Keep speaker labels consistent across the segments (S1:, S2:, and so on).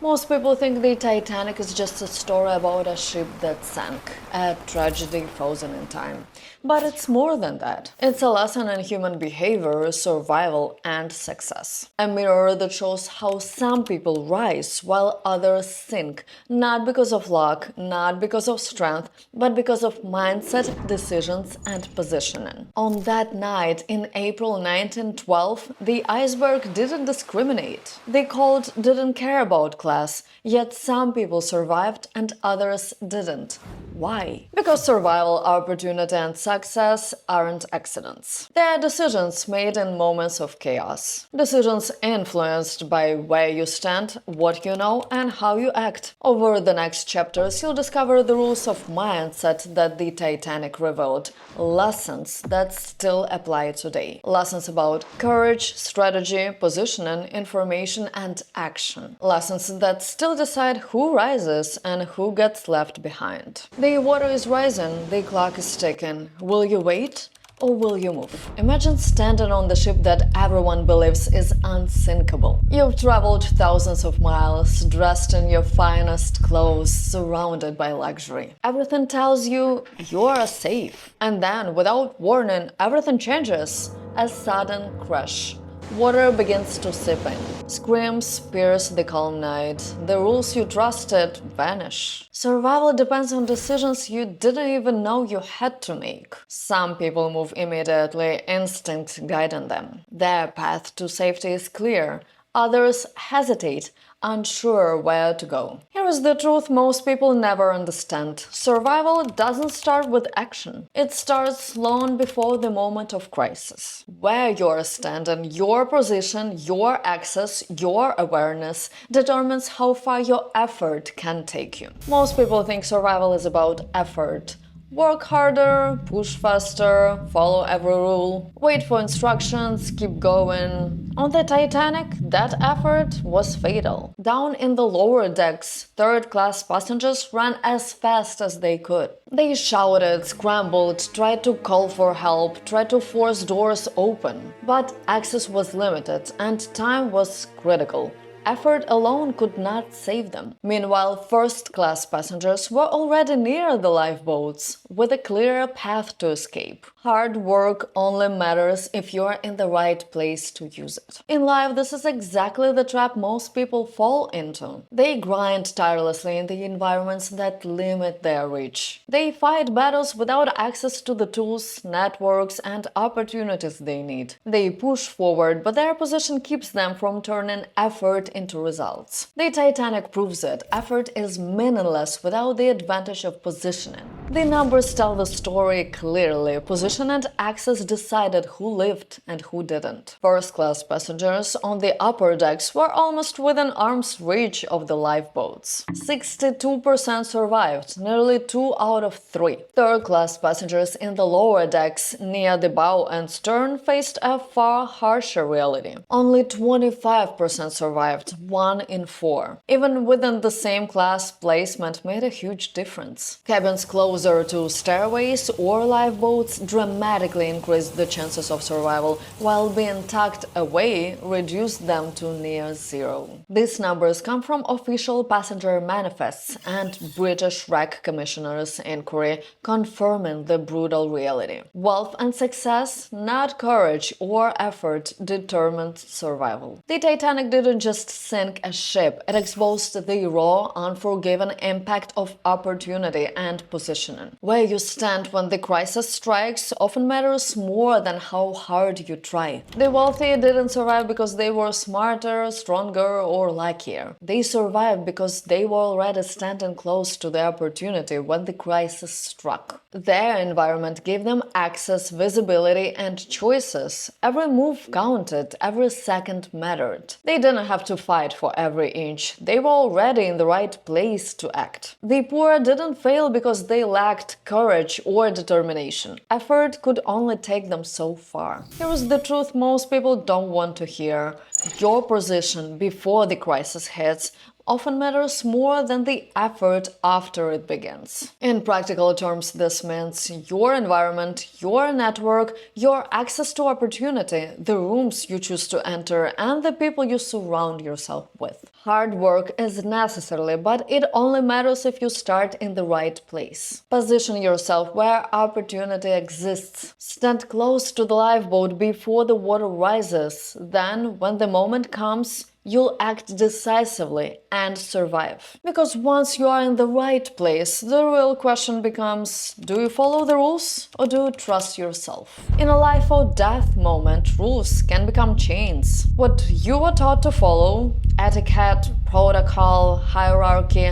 S1: Most people think the Titanic is just a story about a ship that sank, a tragedy frozen in time. But it's more than that. It's a lesson in human behavior, survival, and success. A mirror that shows how some people rise while others sink, not because of luck, not because of strength, but because of mindset, decisions, and positioning. On that night in April 1912, the iceberg didn't discriminate. The cold didn't care about class, yet some people survived and others didn't. Why? Because survival, opportunity, and success aren't accidents. They are decisions made in moments of chaos. Decisions influenced by where you stand, what you know, and how you act. Over the next chapters, you'll discover the rules of mindset that the Titanic revealed, lessons that still apply today. Lessons about courage, strategy, positioning, information, and action. Lessons that still decide who rises and who gets left behind. The water is rising, the clock is ticking. Will you wait? Or will you move? Imagine standing on the ship that everyone believes is unsinkable. You've traveled thousands of miles, dressed in your finest clothes, surrounded by luxury. Everything tells you you're safe. And then, without warning, everything changes. A sudden crash. Water begins to seep in. Screams pierce the calm night. The rules you trusted vanish. Survival depends on decisions you didn't even know you had to make. Some people move immediately, instinct guiding them. Their path to safety is clear. Others hesitate, unsure where to go. Here is the truth most people never understand. Survival doesn't start with action. It starts long before the moment of crisis. Where you're standing, your position, your access, your awareness determines how far your effort can take you. Most people think survival is about effort. Work harder, push faster, follow every rule, wait for instructions, keep going. On the Titanic, that effort was fatal. Down in the lower decks, third-class passengers ran as fast as they could. They shouted, scrambled, tried to call for help, tried to force doors open. But access was limited and time was critical. Effort alone could not save them. Meanwhile, first-class passengers were already near the lifeboats, with a clear path to escape. Hard work only matters if you're in the right place to use it. In life, this is exactly the trap most people fall into. They grind tirelessly in the environments that limit their reach. They fight battles without access to the tools, networks, and opportunities they need. They push forward, but their position keeps them from turning effort into results. The Titanic proves it. Effort is meaningless without the advantage of positioning. The numbers tell the story clearly. Position and access decided who lived and who didn't. First-class passengers on the upper decks were almost within arm's reach of the lifeboats. 62% survived, nearly 2 out of 3. Third-class passengers in the lower decks, near the bow and stern, faced a far harsher reality. Only 25% survived, 1 in 4. Even within the same class, placement made a huge difference. Cabins closer to stairways or lifeboats dramatically increased the chances of survival, while being tucked away reduced them to near zero. These numbers come from official passenger manifests and British Wreck Commissioner's inquiry confirming the brutal reality. Wealth and success, not courage or effort, determined survival. The Titanic didn't just sink a ship, it exposed the raw, unforgiving impact of opportunity and positioning. Where you stand when the crisis strikes often matters more than how hard you try. The wealthy didn't survive because they were smarter, stronger, or luckier. They survived because they were already standing close to the opportunity when the crisis struck. Their environment gave them access, visibility, and choices. Every move counted, every second mattered. They didn't have to fight for every inch. They were already in the right place to act. The poor didn't fail because they lacked courage or determination. Effort could only take them so far. Here is the truth most people don't want to hear. Your position before the crisis hits often matters more than the effort after it begins. In practical terms, this means your environment, your network, your access to opportunity, the rooms you choose to enter, and the people you surround yourself with. Hard work is necessary, but it only matters if you start in the right place. Position yourself where opportunity exists. Stand close to the lifeboat before the water rises. Then, when the moment comes, you'll act decisively and survive. Because once you are in the right place, the real question becomes, do you follow the rules or do you trust yourself? In a life or death moment, rules can become chains. What you were taught to follow, etiquette, protocol, hierarchy,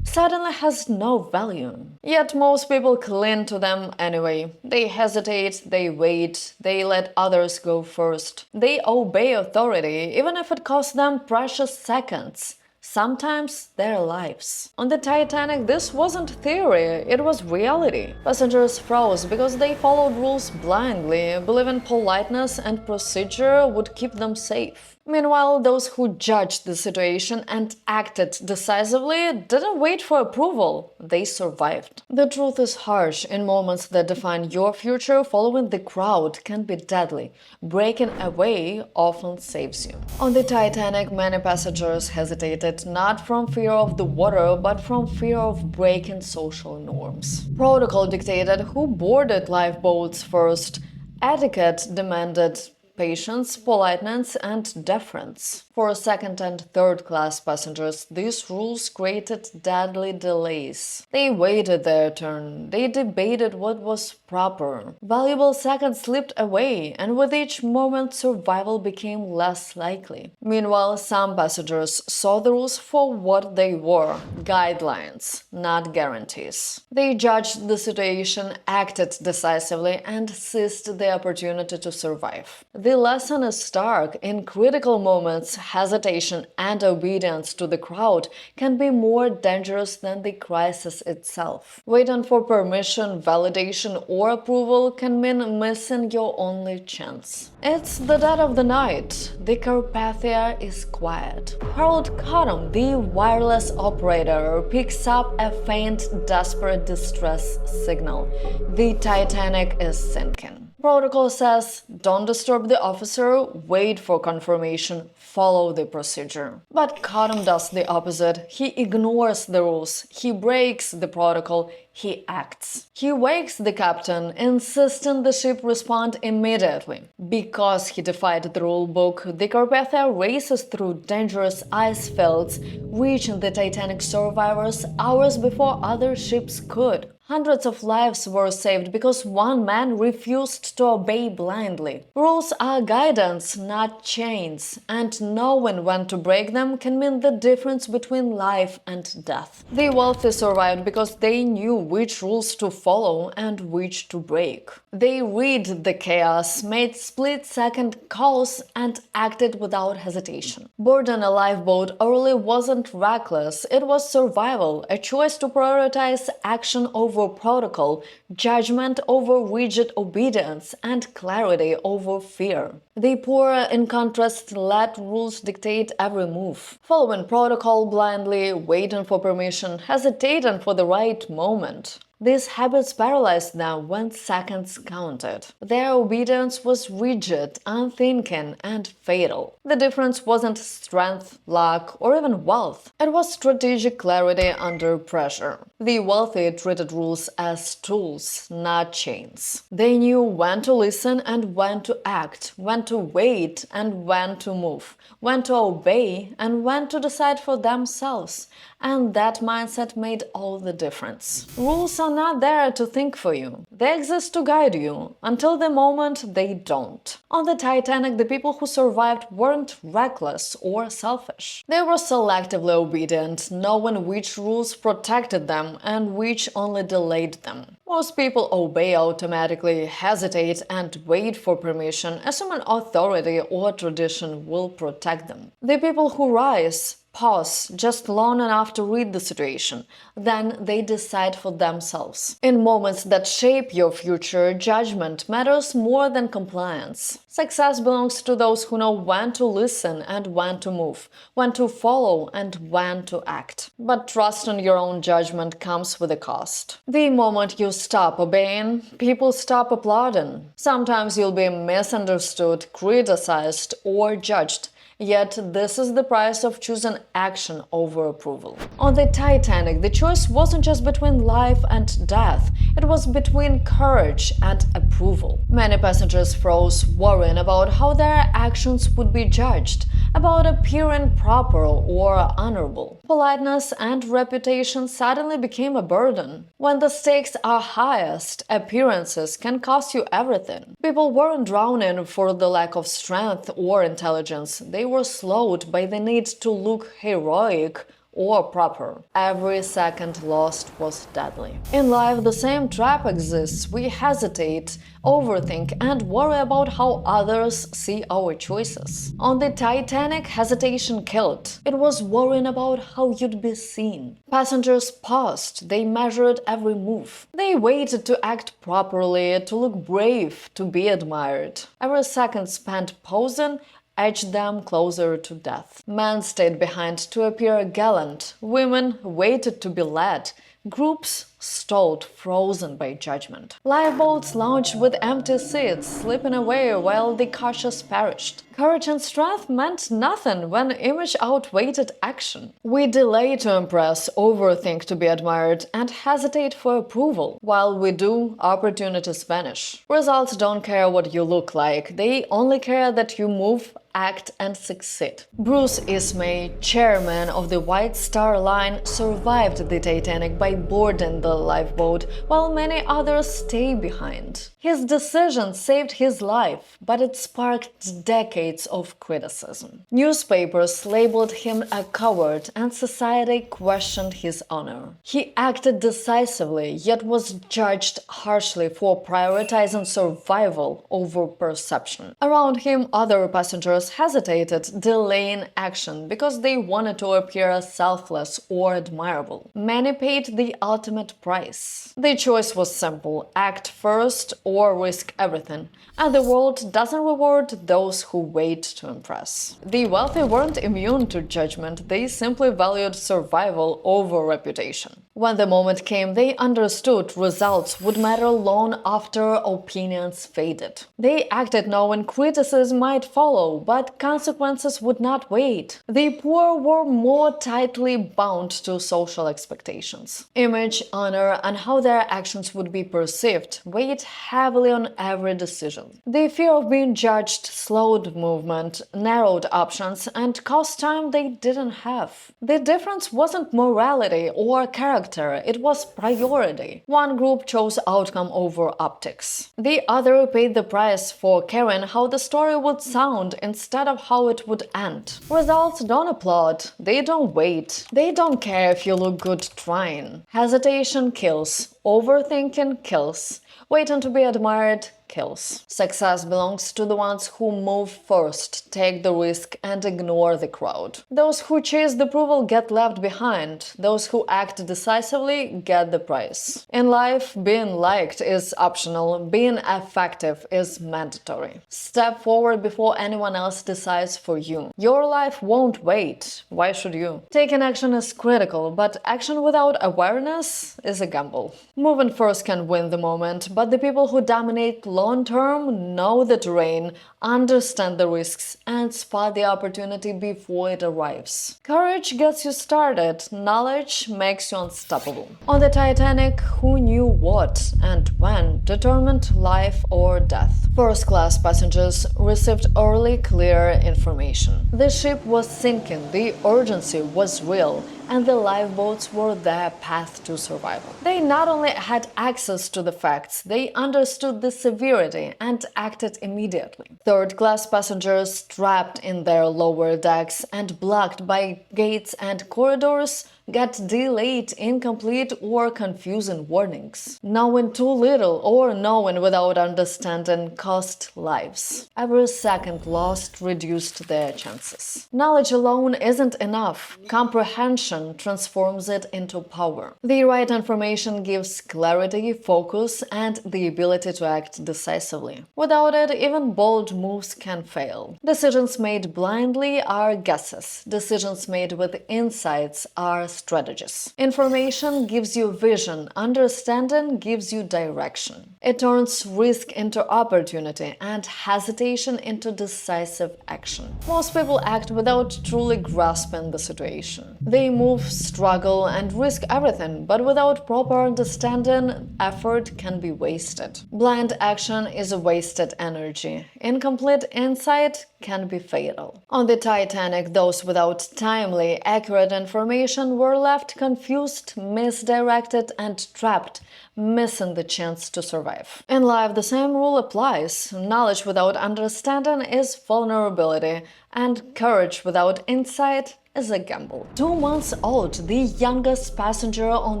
S1: suddenly has no value. Yet most people cling to them anyway. They hesitate, they wait, they let others go first. They obey authority, even if it costs them precious seconds. Sometimes their lives. On the Titanic, this wasn't theory, it was reality. Passengers froze because they followed rules blindly, believing politeness and procedure would keep them safe. Meanwhile, those who judged the situation and acted decisively didn't wait for approval, they survived. The truth is harsh. In moments that define your future, following the crowd can be deadly. Breaking away often saves you. On the Titanic, many passengers hesitated not from fear of the water, but from fear of breaking social norms. Protocol dictated who boarded lifeboats first. Etiquette demanded patience, politeness, and deference. For second and third class passengers, these rules created deadly delays. They waited their turn, they debated what was proper. Valuable seconds slipped away, and with each moment, survival became less likely. Meanwhile, some passengers saw the rules for what they were: guidelines, not guarantees. They judged the situation, acted decisively, and seized the opportunity to survive. The lesson is stark. In critical moments, hesitation and obedience to the crowd can be more dangerous than the crisis itself. Waiting for permission, validation, or approval can mean missing your only chance. It's the dead of the night. The Carpathia is quiet. Harold Cottam, the wireless operator, picks up a faint, desperate distress signal. The Titanic is sinking. Protocol says, don't disturb the officer, wait for confirmation, follow the procedure. But Cottam does the opposite. He ignores the rules, he breaks the protocol, he acts. He wakes the captain, insisting the ship respond immediately. Because he defied the rule book, the Carpathia races through dangerous ice fields, reaching the Titanic survivors hours before other ships could. Hundreds of lives were saved because one man refused to obey blindly. Rules are guidance, not chains, and knowing when to break them can mean the difference between life and death. The wealthy survived because they knew which rules to follow and which to break. They read the chaos, made split-second calls, and acted without hesitation. Boarding a lifeboat early wasn't reckless, it was survival, a choice to prioritize action over protocol, judgment over rigid obedience, and clarity over fear. The poor, in contrast, let rules dictate every move, following protocol blindly, waiting for permission, hesitating for the right moment. These habits paralyzed them when seconds counted. Their obedience was rigid, unthinking, and fatal. The difference wasn't strength, luck, or even wealth. It was strategic clarity under pressure. The wealthy treated rules as tools, not chains. They knew when to listen and when to act, when to wait and when to move, when to obey and when to decide for themselves. And that mindset made all the difference. Rules are not there to think for you. They exist to guide you, until the moment they don't. On the Titanic, the people who survived weren't reckless or selfish. They were selectively obedient, knowing which rules protected them and which only delayed them. Most people obey automatically, hesitate, and wait for permission, assuming authority or tradition will protect them. The people who rise, pause just long enough to read the situation. Then they decide for themselves. In moments that shape your future, judgment matters more than compliance. Success belongs to those who know when to listen and when to move, when to follow and when to act. But trust in your own judgment comes with a cost. The moment you stop obeying, people stop applauding. Sometimes you'll be misunderstood, criticized, or judged. Yet this is the price of choosing action over approval. On the Titanic, the choice wasn't just between life and death, it was between courage and approval. Many passengers froze, worrying about how their actions would be judged, about appearing proper or honorable. Politeness and reputation suddenly became a burden. When the stakes are highest, appearances can cost you everything. People weren't drowning for the lack of strength or intelligence. They were slowed by the need to look heroic or proper. Every second lost was deadly. In life, the same trap exists. We hesitate, overthink, and worry about how others see our choices. On the Titanic, hesitation killed. It was worrying about how you'd be seen. Passengers paused. They measured every move. They waited to act properly, to look brave, to be admired. Every second spent posing edged them closer to death. Men stayed behind to appear gallant. Women waited to be led. Groups stalled, frozen by judgment. Lifeboats launched with empty seats, slipping away while the cautious perished. Courage and strength meant nothing when image outweighed action. We delay to impress, overthink to be admired, and hesitate for approval. While we do, opportunities vanish. Results don't care what you look like, they only care that you move, act, and succeed. Bruce Ismay, chairman of the White Star Line, survived the Titanic by boarding the lifeboat, while many others stayed behind. His decision saved his life, but it sparked decades of criticism. Newspapers labeled him a coward, and society questioned his honor. He acted decisively, yet was judged harshly for prioritizing survival over perception. Around him, other passengers hesitated, delaying action because they wanted to appear selfless or admirable. Many paid the ultimate price. The choice was simple: act first or risk everything, and the world doesn't reward those who wait to impress. The wealthy weren't immune to judgment, they simply valued survival over reputation. When the moment came, they understood results would matter long after opinions faded. They acted knowing criticism might follow, but consequences would not wait. The poor were more tightly bound to social expectations. Image, honor, and how their actions would be perceived weighed heavily on every decision. The fear of being judged slowed movement, narrowed options, and cost time they didn't have. The difference wasn't morality or character, it was priority. One group chose outcome over optics. The other paid the price for caring how the story would sound instead of how it would end. Results don't applaud, they don't wait, they don't care if you look good trying. Hesitation kills, overthinking kills, waiting to be admired kills. Success belongs to the ones who move first, take the risk, and ignore the crowd. Those who chase the approval get left behind. Those who act decisively get the prize. In life, being liked is optional, being effective is mandatory. Step forward before anyone else decides for you. Your life won't wait. Why should you? Taking action is critical, but action without awareness is a gamble. Moving first can win the moment, but the people who dominate long-term know the terrain, understand the risks, and spot the opportunity before it arrives. Courage gets you started, knowledge makes you unstoppable. On the Titanic, who knew what and when determined life or death. First-class passengers received early, clear information. The ship was sinking, the urgency was real, and the lifeboats were their path to survival. They not only had access to the facts, they understood the severity and acted immediately. Third-class passengers, trapped in their lower decks and blocked by gates and corridors, get delayed, incomplete, or confusing warnings. Knowing too little or knowing without understanding cost lives. Every second lost reduced their chances. Knowledge alone isn't enough. Comprehension transforms it into power. The right information gives clarity, focus, and the ability to act decisively. Without it, even bold moves can fail. Decisions made blindly are guesses. Decisions made with insights are strategies. Information gives you vision, understanding gives you direction. It turns risk into opportunity and hesitation into decisive action. Most people act without truly grasping the situation. They move, struggle, and risk everything, but without proper understanding, effort can be wasted. Blind action is a wasted energy. Incomplete insight can be fatal. On the Titanic, those without timely, accurate information were left confused, misdirected, and trapped, missing the chance to survive. In life, the same rule applies. Knowledge without understanding is vulnerability, and courage without insight is a gamble. 2 months old, the youngest passenger on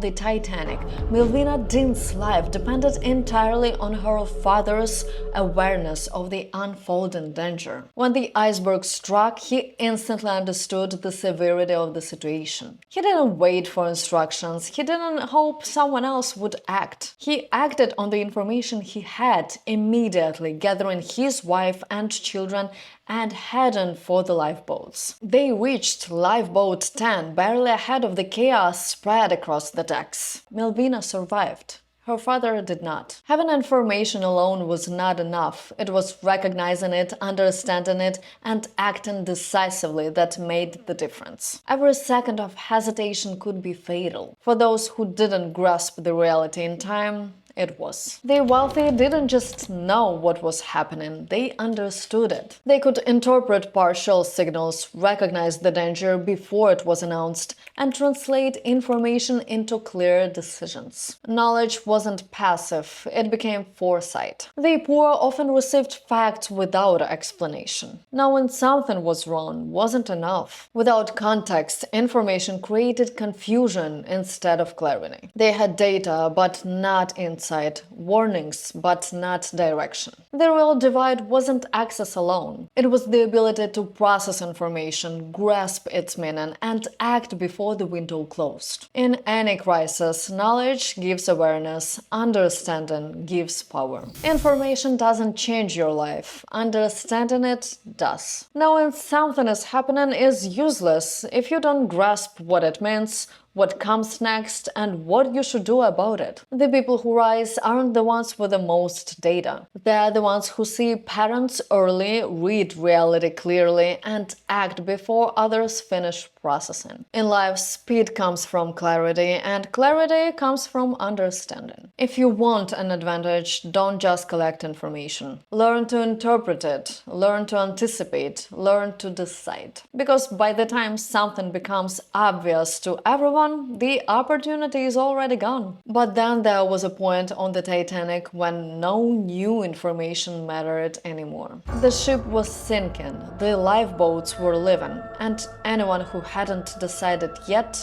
S1: the Titanic, Melvina Dean's life depended entirely on her father's awareness of the unfolding danger. When the iceberg struck, he instantly understood the severity of the situation. He didn't wait for instructions, he didn't hope someone else would act. He acted on the information he had, immediately gathering his wife and children and heading for the lifeboats. They reached lifeboat 10 barely ahead of the chaos spread across the decks. Melvina survived. Her father did not. Having information alone was not enough. It was recognizing it, understanding it, and acting decisively that made the difference. Every second of hesitation could be fatal. For those who didn't grasp the reality in time, it was. The wealthy didn't just know what was happening, they understood it. They could interpret partial signals, recognize the danger before it was announced, and translate information into clear decisions. Knowledge wasn't passive, it became foresight. The poor often received facts without explanation. Knowing something was wrong wasn't enough. Without context, information created confusion instead of clarity. They had data, but not insight, warnings, but not direction. The real divide wasn't access alone. It was the ability to process information, grasp its meaning, and act before the window closed. In any crisis, knowledge gives awareness, understanding gives power. Information doesn't change your life, understanding it does. Knowing something is happening is useless if you don't grasp what it means, what comes next, and what you should do about it. The people who rise aren't the ones with the most data. They're the ones who see patterns early, read reality clearly, and act before others finish processing. In life, speed comes from clarity, and clarity comes from understanding. If you want an advantage, don't just collect information. Learn to interpret it, learn to anticipate, learn to decide. Because by the time something becomes obvious to everyone, the opportunity is already gone. But then there was a point on the Titanic when no new information mattered anymore. The ship was sinking, the lifeboats were leaving, and anyone who hadn't decided yet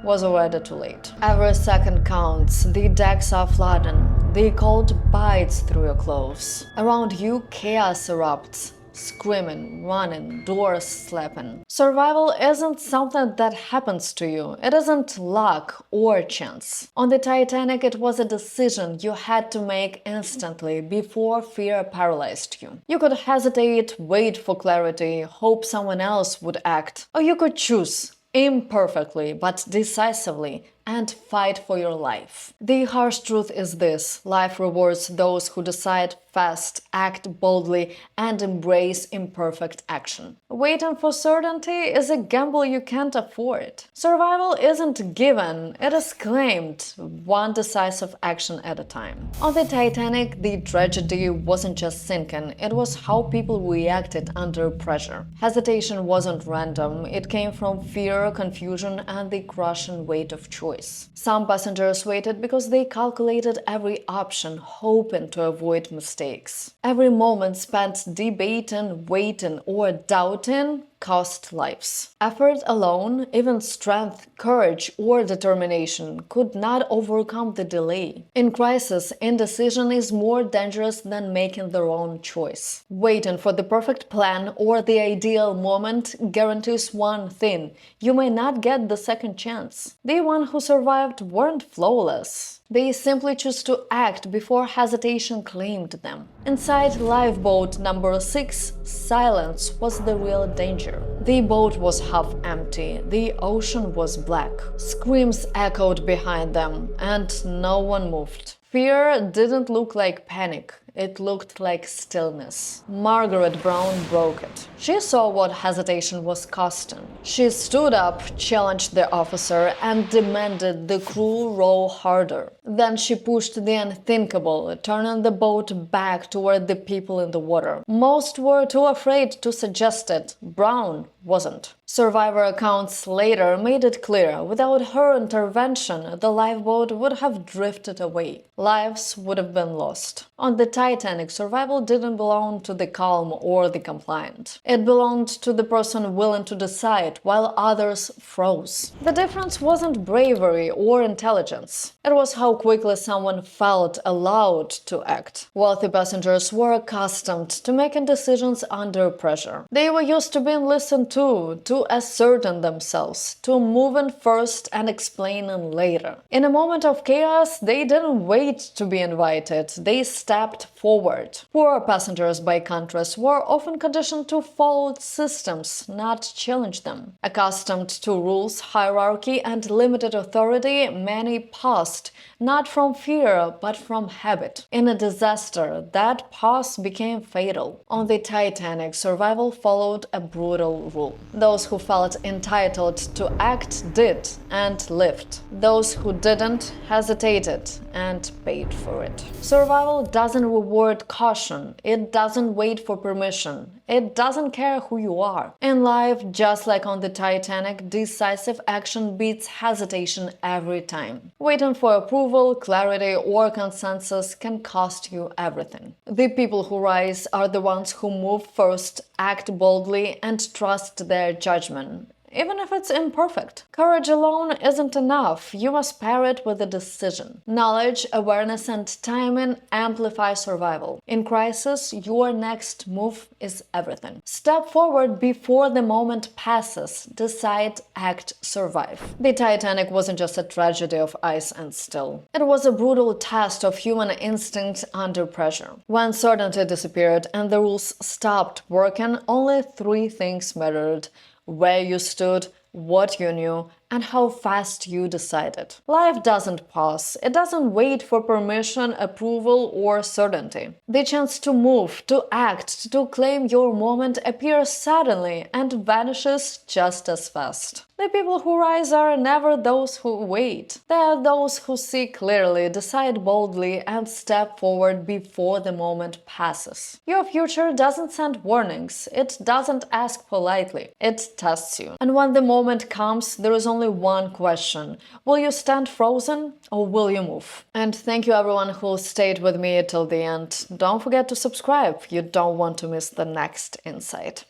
S1: was already too late. Every second counts, the decks are flooding, the cold bites through your clothes. Around you, chaos erupts. Screaming, running, doors slapping. Survival isn't something that happens to you. It isn't luck or chance. On the Titanic, it was a decision you had to make instantly before fear paralyzed you. You could hesitate, wait for clarity, hope someone else would act, or you could choose, imperfectly but decisively, and fight for your life. The harsh truth is this: life rewards those who decide fast, act boldly, and embrace imperfect action. Waiting for certainty is a gamble you can't afford. Survival isn't given, it is claimed, one decisive action at a time. On the Titanic, the tragedy wasn't just sinking, it was how people reacted under pressure. Hesitation wasn't random, it came from fear, confusion, and the crushing weight of choice. Some passengers waited because they calculated every option, hoping to avoid mistakes. Every moment spent debating, waiting, or doubting cost lives. Effort alone, even strength, courage, or determination, could not overcome the delay. In crisis, indecision is more dangerous than making the wrong choice. Waiting for the perfect plan or the ideal moment guarantees one thing: you may not get the second chance. The ones who survived weren't flawless. They simply chose to act before hesitation claimed them. Inside lifeboat number 6, silence was the real danger. The boat was half empty, the ocean was black. Screams echoed behind them, and no one moved. Fear didn't look like panic. It looked like stillness. Margaret Brown broke it. She saw what hesitation was costing. She stood up, challenged the officer, and demanded the crew row harder. Then she pushed the unthinkable, turning the boat back toward the people in the water. Most were too afraid to suggest it. Brown wasn't. Survivor accounts later made it clear, without her intervention, the lifeboat would have drifted away. Lives would have been lost. On the Titanic, survival didn't belong to the calm or the compliant. It belonged to the person willing to decide while others froze. The difference wasn't bravery or intelligence. It was how quickly someone felt allowed to act. Wealthy passengers were accustomed to making decisions under pressure. They were used to being listened to ascertain themselves, to moving first and explaining later. In a moment of chaos, they didn't wait to be invited, they stepped forward. Poor passengers, by contrast, were often conditioned to follow systems, not challenge them. Accustomed to rules, hierarchy, and limited authority, many passed, not from fear, but from habit. In a disaster, that pause became fatal. On the Titanic, survival followed a brutal rule. Those who felt entitled to act did and lived. Those who didn't hesitated and paid for it. Survival doesn't reward caution. It doesn't wait for permission. It doesn't care who you are. In life, just like on the Titanic, decisive action beats hesitation every time. Waiting for approval, clarity, or consensus can cost you everything. The people who rise are the ones who move first, act boldly, and trust their judgment, even if it's imperfect. Courage alone isn't enough. You must pair it with a decision. Knowledge, awareness, and timing amplify survival. In crisis, your next move is everything. Step forward before the moment passes. Decide, act, survive. The Titanic wasn't just a tragedy of ice and steel. It was a brutal test of human instinct under pressure. When certainty disappeared and the rules stopped working, only 3 things mattered: where you stood, what you knew, and how fast you decided. Life doesn't pause. It doesn't wait for permission, approval, or certainty. The chance to move, to act, to claim your moment appears suddenly and vanishes just as fast. The people who rise are never those who wait. They are those who see clearly, decide boldly, and step forward before the moment passes. Your future doesn't send warnings. It doesn't ask politely. It tests you. And when the moment comes, there is only one question: will you stand frozen or will you move? And thank you everyone who stayed with me till the end. Don't forget to subscribe. You don't want to miss the next insight.